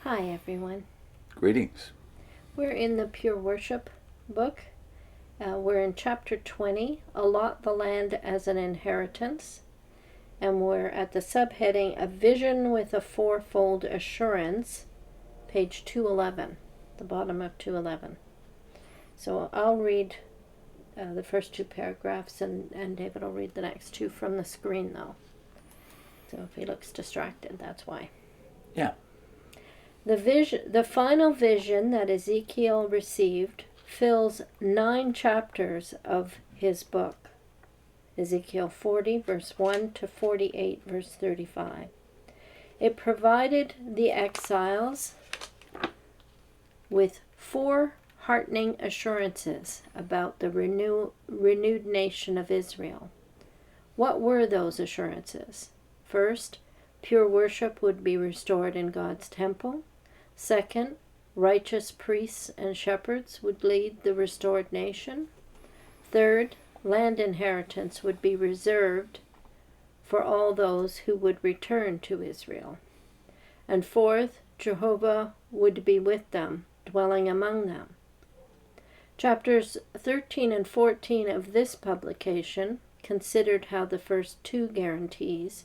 Hi everyone. Greetings. We're in the Pure Worship book. We're in chapter 20, Allot the Land as an Inheritance. And we're at the subheading, A Vision with a Fourfold Assurance, page 211, the bottom of 211. So I'll read the first two paragraphs and David will read the next two from the screen though. So if he looks distracted, that's why. Yeah. The final vision that Ezekiel received fills 9 chapters of his book. Ezekiel 40, verse 1 to 48, verse 35. It provided the exiles with 4 heartening assurances about the renewed nation of Israel. What were those assurances? First, pure worship would be restored in God's temple. Second, righteous priests and shepherds would lead the restored nation. Third, land inheritance would be reserved for all those who would return to Israel. And fourth, Jehovah would be with them, dwelling among them. Chapters 13 and 14 of this publication considered how the first 2 guarantees,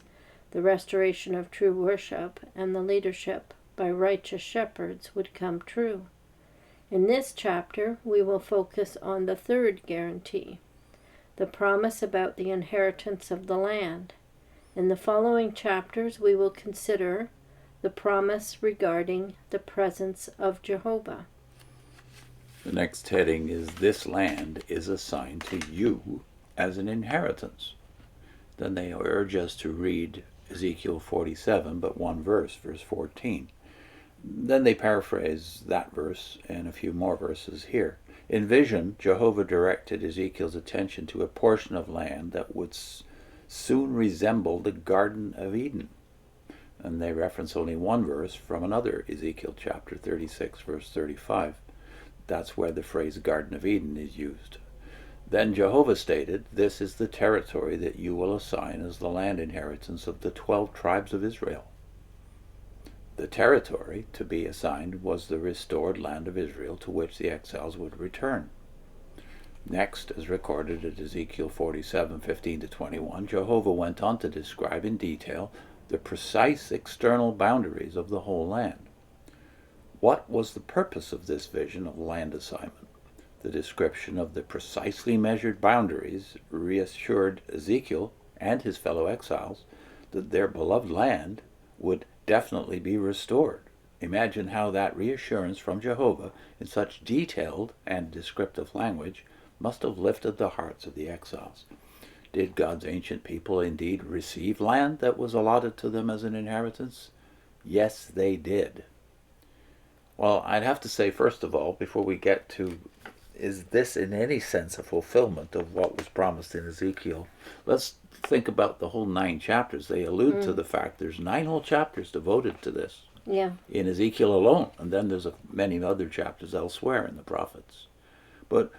the restoration of true worship and the leadership by righteous shepherds, would come true. In this chapter, we will focus on the 3rd guarantee, the promise about the inheritance of the land. In the following chapters, we will consider the promise regarding the presence of Jehovah. The next heading is, This land is assigned to you as an inheritance. Then they urge us to read Ezekiel 47, but one verse, verse 14. Then they paraphrase that verse and a few more verses here. In vision, Jehovah directed Ezekiel's attention to a portion of land that would soon resemble the Garden of Eden. And they reference only one verse from another Ezekiel chapter 36, verse 35. That's where the phrase Garden of Eden is used. Then Jehovah stated, This is the territory that you will assign as the land inheritance of the 12 tribes of Israel. The territory to be assigned was the restored land of Israel to which the exiles would return. Next, as recorded at Ezekiel 47, 15 to 21, Jehovah went on to describe in detail the precise external boundaries of the whole land. What was the purpose of this vision of land assignment? The description of the precisely measured boundaries reassured Ezekiel and his fellow exiles that their beloved land would definitely be restored. Imagine how that reassurance from Jehovah in such detailed and descriptive language must have lifted the hearts of the exiles. Did God's ancient people indeed receive land that was allotted to them as an inheritance? Yes, they did. Well, I'd have to say, first of all, before we get to, is this in any sense a fulfillment of what was promised in Ezekiel? Let's think about the whole 9 chapters. They allude to the fact there's 9 whole chapters devoted to this. Yeah. In Ezekiel alone, and then there's many other chapters elsewhere in the prophets. But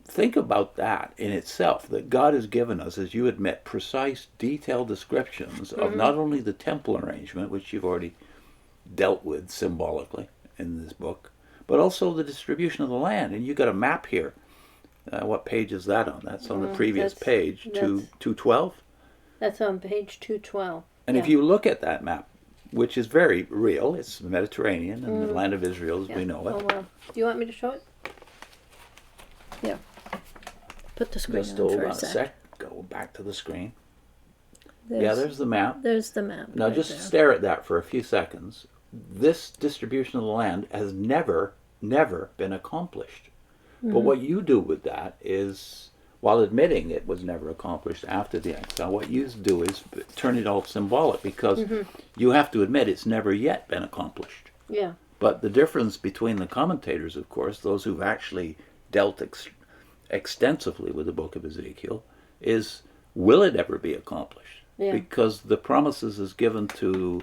think about that in itself, that God has given us, as you admit, precise, detailed descriptions of not only the temple arrangement, which you've already dealt with symbolically in this book, but also the distribution of the land. And you got a map here. What page is that on? That's on the previous page, 212? That's on page 212. And if you look at that map, which is very real, it's the Mediterranean and the land of Israel as we know it. Oh, well. Do you want me to show it? Yeah. Put the screen Just on hold for on a sec. a sec. Go back to the screen. There's the map. There's the map. Now right just there. stare at that for a few seconds. This distribution of the land has never been accomplished. But what you do with that is, while admitting it was never accomplished after the exile, what you do is turn it all symbolic, because you have to admit it's never yet been accomplished. Yeah. But the difference between the commentators, of course, those who've actually dealt extensively with the book of Ezekiel, is, will it ever be accomplished? Yeah. Because the promises is given to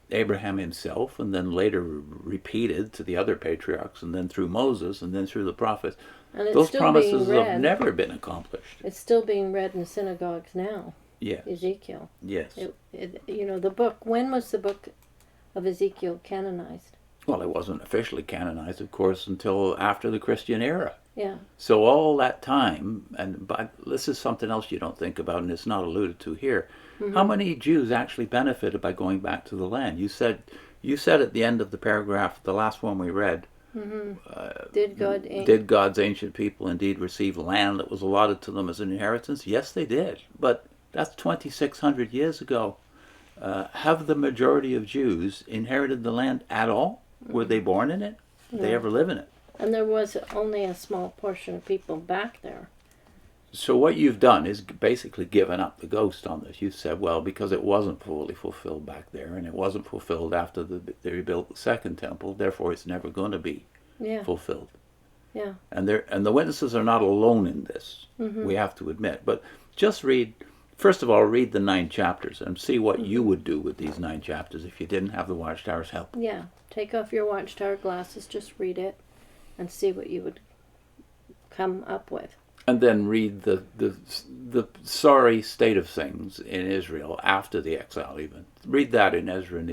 Abraham himself, and then later repeated to the other patriarchs, and then through Moses, and then through the prophets. And it's Those still promises being have read. never been accomplished. It's still being read in synagogues now. Yes. Ezekiel. Yes. The book, when was the book of Ezekiel canonized? Well, it wasn't officially canonized, of course, until after the Christian era. Yeah. So all that time, this is something else you don't think about, and it's not alluded to here. How many Jews actually benefited by going back to the land? You said at the end of the paragraph, the last one we read, did God's ancient people indeed receive land that was allotted to them as an inheritance? Yes, they did. But that's 2,600 years ago. Have the majority of Jews inherited the land at all? Were they born in it? Did they ever live in it? And there was only a small portion of people back there. So what you've done is basically given up the ghost on this. You said, well, because it wasn't fully fulfilled back there, and it wasn't fulfilled after they rebuilt the second temple, therefore it's never going to be fulfilled. Yeah. And the witnesses are not alone in this, we have to admit. But just first of all, read the 9 chapters and see what you would do with these 9 chapters if you didn't have the Watchtower's help. Yeah. Take off your Watchtower glasses, just read it, and see what you would come up with. And then read the sorry state of things in Israel after the exile even. Read that in Ezra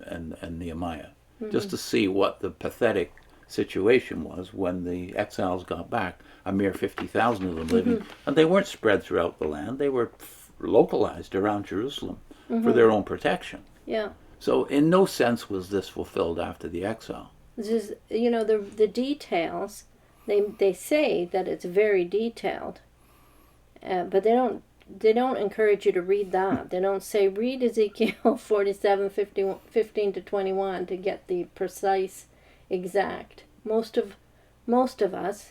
and Nehemiah, just to see what the pathetic situation was when the exiles got back, a mere 50,000 of them living. And they weren't spread throughout the land. They were localized around Jerusalem for their own protection. Yeah. So in no sense was this fulfilled after the exile. This is, the details, they say that it's very detailed, but they don't encourage you to read that. They don't say read Ezekiel 47, 15 to 21 to get the precise exact. Most of us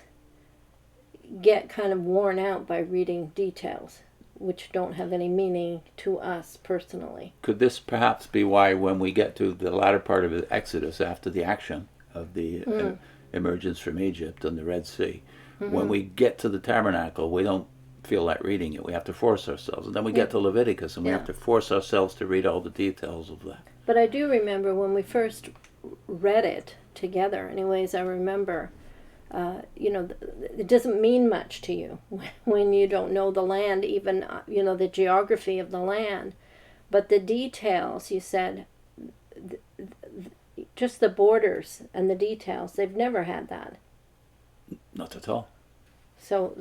get kind of worn out by reading details, which don't have any meaning to us personally. Could this perhaps be why when we get to the latter part of the Exodus after the action of the emergence from Egypt and the Red Sea, when we get to the tabernacle, we don't feel like reading it. We have to force ourselves. And then we get to Leviticus and we have to force ourselves to read all the details of that. But I do remember when we first read it together, anyways, I remember, it doesn't mean much to you when you don't know the land, even, the geography of the land. But the details, you said, just the borders and the details, they've never had that. Not at all. So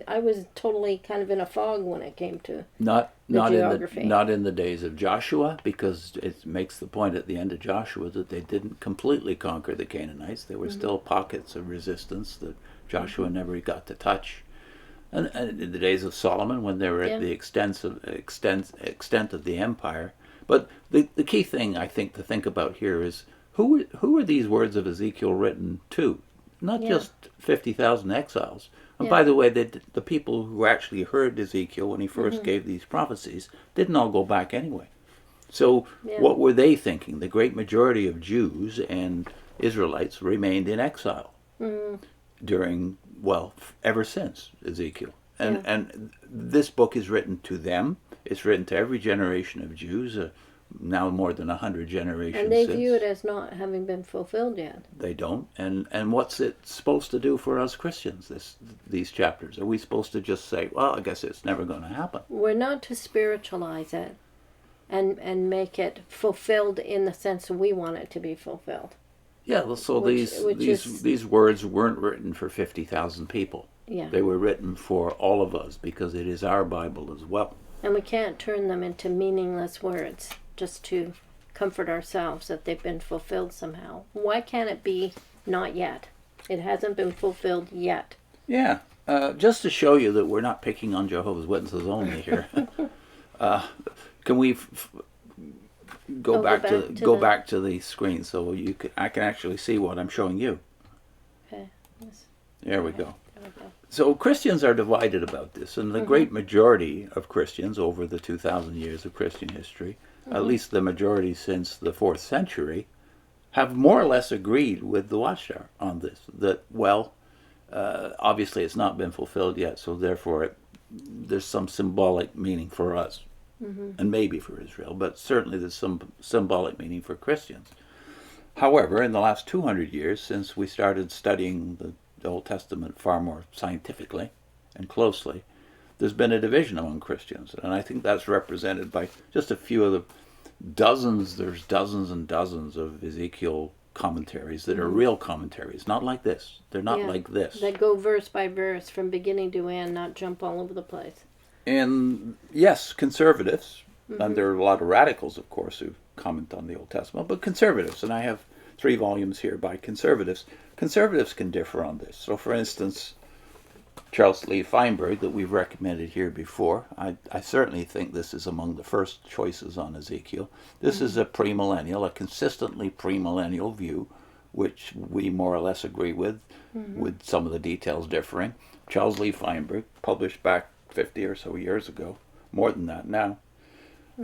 I was totally kind of in a fog when it came to not geography. Not in the days of Joshua, because it makes the point at the end of Joshua that they didn't completely conquer the Canaanites. There were still pockets of resistance that Joshua never got to touch. And in the days of Solomon, when they were at the extent of the empire. But the key thing I think to think about here is who are these words of Ezekiel written to? Not just 50,000 exiles. And by the way, the people who actually heard Ezekiel when he first gave these prophecies didn't all go back anyway. So what were they thinking? The great majority of Jews and Israelites remained in exile during, ever since Ezekiel. And this book is written to them. It's written to every generation of Jews, now more than 100 generations And they since. view it as not having been fulfilled yet. They don't. And what's it supposed to do for us Christians, these chapters? Are we supposed to just say, well, I guess it's never going to happen? We're not to spiritualize it and make it fulfilled in the sense we want it to be fulfilled. Yeah, well, so these words weren't written for 50,000 people. Yeah. They were written for all of us because it is our Bible as well. And we can't turn them into meaningless words just to comfort ourselves that they've been fulfilled somehow. Why can't it be not yet? It hasn't been fulfilled yet. Yeah, just to show you that we're not picking on Jehovah's Witnesses only here. Can we go back to the screen so I can actually see what I'm showing you? Okay. Yes. There we go. There we go. So Christians are divided about this, and the great majority of Christians over the 2,000 years of Christian history, at least the majority since the 4th century, have more or less agreed with the Watchtower on this. That, obviously it's not been fulfilled yet, so therefore there's some symbolic meaning for us, and maybe for Israel, but certainly there's some symbolic meaning for Christians. However, in the last 200 years, since we started studying the Old Testament far more scientifically and closely, there's been a division among Christians, and I think that's represented by just a few of the there's dozens and dozens of Ezekiel commentaries that are real commentaries, not like this. They're not like this. That go verse by verse from beginning to end, not jump all over the place. And yes, conservatives, and there are a lot of radicals, of course, who comment on the Old Testament, but conservatives, and I have 3 volumes here by conservatives. Conservatives can differ on this. So, for instance, Charles Lee Feinberg, that we've recommended here before, I certainly think this is among the first choices on Ezekiel. This is a premillennial, a consistently premillennial view, which we more or less agree with some of the details differing. Charles Lee Feinberg, published back 50 or so years ago, more than that now.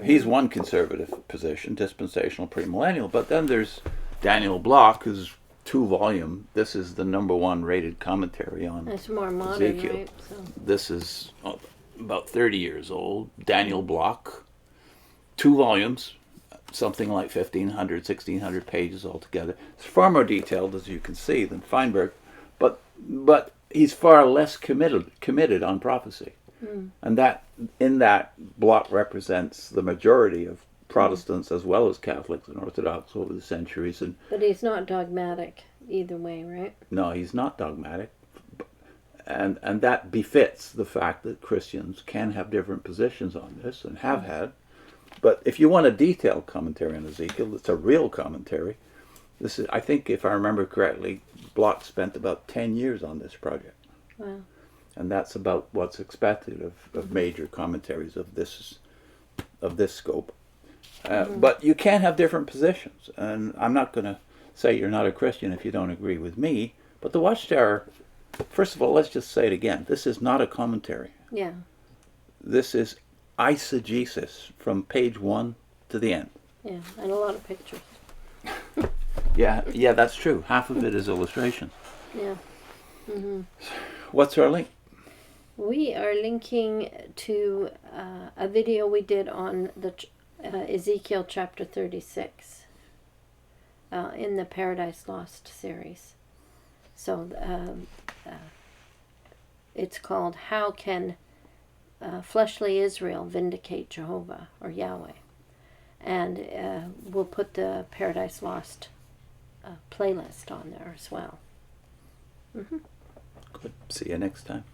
He's one conservative position, dispensational premillennial, but then there's Daniel Block, who's 2-volume. This is the #1 rated commentary on It's more modern, Ezekiel. right? So. This is about 30 years old. Daniel Block, 2 volumes, something like 1,500, 1,600 pages altogether. It's far more detailed, as you can see, than Feinberg, but he's far less committed on prophecy. And that in that Block represents the majority of Protestants as well as Catholics and Orthodox over the centuries. But he's not dogmatic either way, right? No, he's not dogmatic. And that befits the fact that Christians can have different positions on this and have had. But if you want a detailed commentary on Ezekiel, it's a real commentary. This is, I think, if I remember correctly, Block spent about 10 years on this project. Wow. And that's about what's expected of major commentaries of this scope. But you can have different positions, and I'm not going to say you're not a Christian if you don't agree with me, but the Watchtower, first of all, let's just say it again, this is not a commentary. Yeah. This is eisegesis from page 1 to the end. Yeah, and a lot of pictures. Yeah, that's true. Half of it is illustrations. Yeah. What's our link? We are linking to a video we did on the Ezekiel chapter 36 in the Paradise Lost series. So it's called How Can Fleshly Israel Vindicate Jehovah or Yahweh? And we'll put the Paradise Lost playlist on there as well. Good. See you next time.